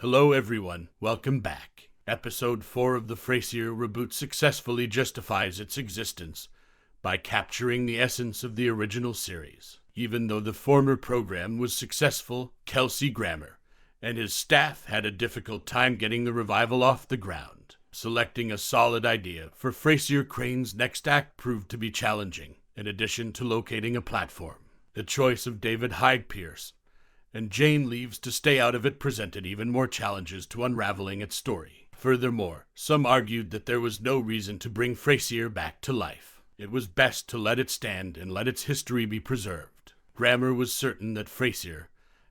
Hello everyone, welcome back. Episode 4 of the Frasier Reboot successfully justifies its existence by capturing the essence of the original series. Even though the former program was successful, Kelsey Grammer and his staff had a difficult time getting the revival off the ground. Selecting a solid idea for Frasier Crane's next act proved to be challenging, in addition to locating a platform. The choice of David Hyde and Jane Leeves to stay out of it presented even more challenges to unraveling its story. Furthermore, some argued that there was no reason to bring Frasier back to life. It was best to let it stand and let its history be preserved. Grammer was certain that Frasier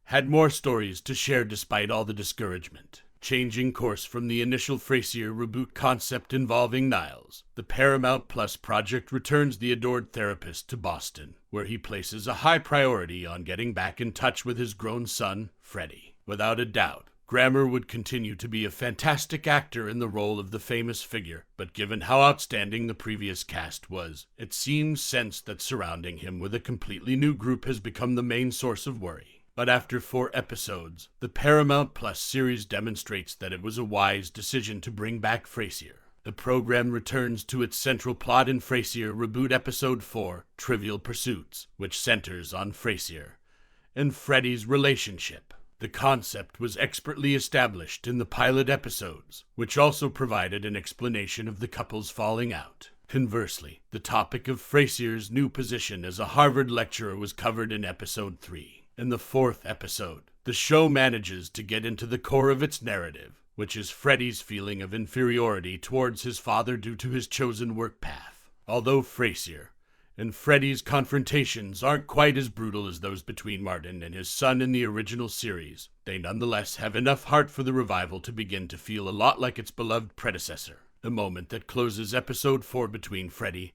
had more stories to share despite all the discouragement. Changing course from the initial Frasier Reboot concept involving Niles, the Paramount Plus project returns the adored therapist to Boston, where he places a high priority on getting back in touch with his grown son, Freddie. Without a doubt, Grammer would continue to be a fantastic actor in the role of the famous figure, but given how outstanding the previous cast was, it seems sense that surrounding him with a completely new group has become the main source of worry. But after 4 episodes, the Paramount Plus series demonstrates that it was a wise decision to bring back Frasier. The program returns to its central plot in Frasier Reboot Episode 4, Trivial Pursuits, which centers on Frasier and Freddie's relationship. The concept was expertly established in the pilot episodes, which also provided an explanation of the couple's falling out. Conversely, the topic of Frasier's new position as a Harvard lecturer was covered in Episode 3. In the 4th episode, the show manages to get into the core of its narrative, which is Freddie's feeling of inferiority towards his father due to his chosen work path. Although Frasier and Freddie's confrontations aren't quite as brutal as those between Martin and his son in the original series, they nonetheless have enough heart for the revival to begin to feel a lot like its beloved predecessor. The moment that closes Episode 4 between Freddie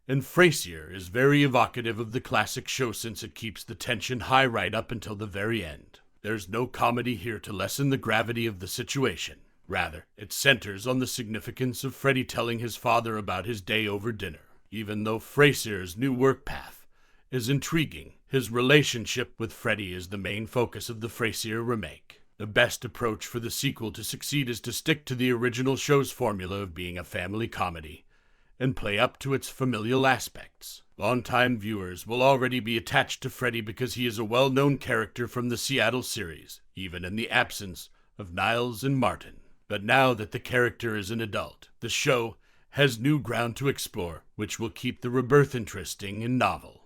and Frasier is very evocative of the classic show since it keeps the tension high right up until the very end. There's no comedy here to lessen the gravity of the situation. Rather, it centers on the significance of Freddie telling his father about his day over dinner. Even though Frasier's new work path is intriguing, his relationship with Freddie is the main focus of the Frasier remake. The best approach for the sequel to succeed is to stick to the original show's formula of being a family comedy and play up to its familial aspects. Longtime viewers will already be attached to Freddie because he is a well-known character from the Seattle series, even in the absence of Niles and Martin. But now that the character is an adult, the show has new ground to explore, which will keep the rebirth interesting and novel.